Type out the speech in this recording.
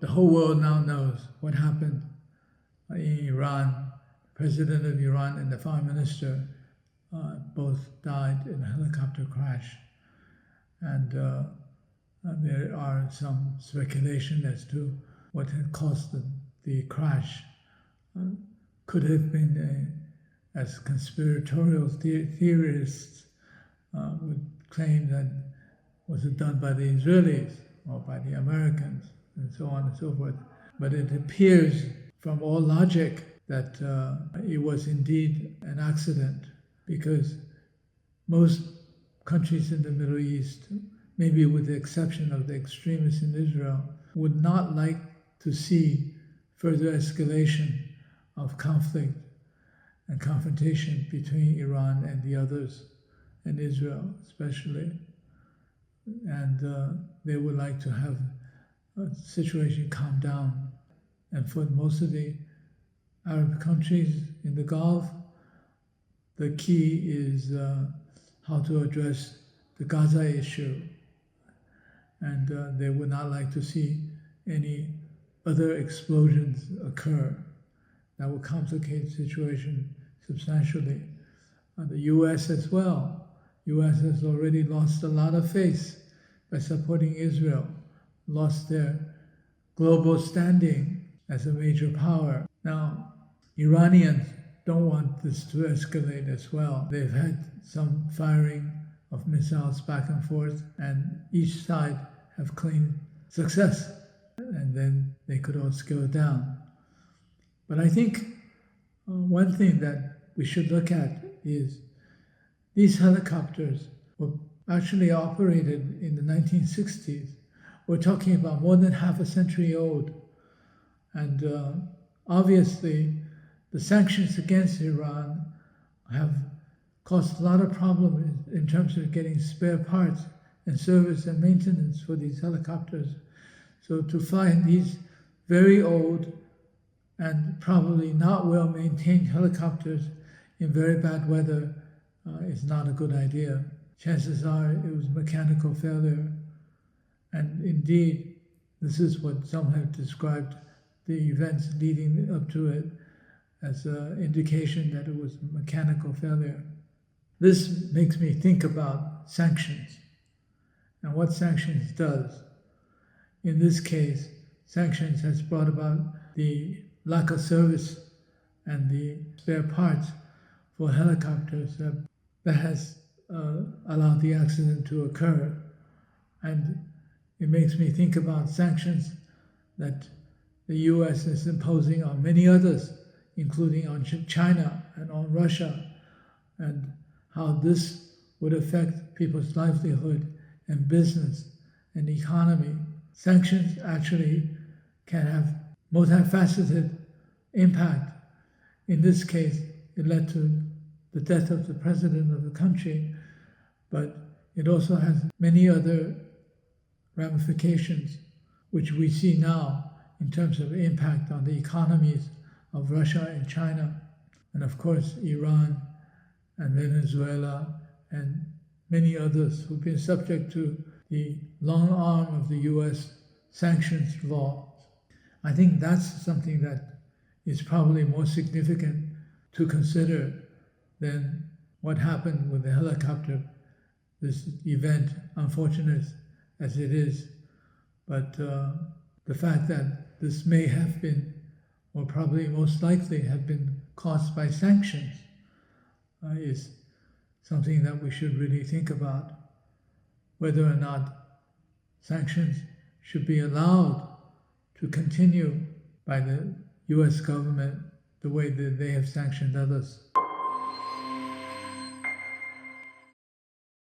the whole world now knows what happened in Iran. The president of Iran and the foreign minister both died in a helicopter crash. And there are some speculation as to what had caused the crash. Could have been, as conspiratorial theorists would claim, that was it done by the Israelis or by the Americans, and so on and so forth. But it appears from all logic that it was indeed an accident, because most countries in the Middle East, maybe with the exception of the extremists in Israel, would not like to see further escalation of conflict and confrontation between Iran and the others, and Israel especially. And they would like to have a situation calm down. And for most of the Arab countries in the Gulf, the key is how to address the Gaza issue. And they would not like to see any other explosions occur that will complicate the situation substantially. The U.S. as well. U.S. has already lost a lot of face by supporting Israel, lost their global standing as a major power. Now, Iranians don't want this to escalate as well. They've had some firing of missiles back and forth, and each side have claimed success, and then they could all scale down. But I think one thing that we should look at is these helicopters were actually operated in the 1960s. We're talking about more than half a century old. And obviously, the sanctions against Iran have caused a lot of problems in terms of getting spare parts and service and maintenance for these helicopters. So to find these very old and probably not well-maintained helicopters in very bad weather is not a good idea. Chances are it was mechanical failure. And indeed, this is what some have described the events leading up to it as an indication that it was mechanical failure. This makes me think about sanctions and what sanctions does. In this case, sanctions has brought about the lack of service and the spare parts for helicopters that has allowed the accident to occur. And it makes me think about sanctions that the U.S. is imposing on many others, including on China and on Russia, and how this would affect people's livelihood and business and economy. Sanctions actually can have multifaceted impact. In this case, it led to the death of the president of the country, but it also has many other ramifications, which we see now in terms of impact on the economies of Russia and China, and of course Iran and Venezuela and many others who've been subject to the long arm of the U.S. sanctions law. I think that's something that is probably more significant to consider than what happened with the helicopter, this event, unfortunate as it is. But the fact that this may have been, or probably most likely have been, caused by sanctions is something that we should really think about, whether or not sanctions should be allowed to continue by the U.S. government the way that they have sanctioned others.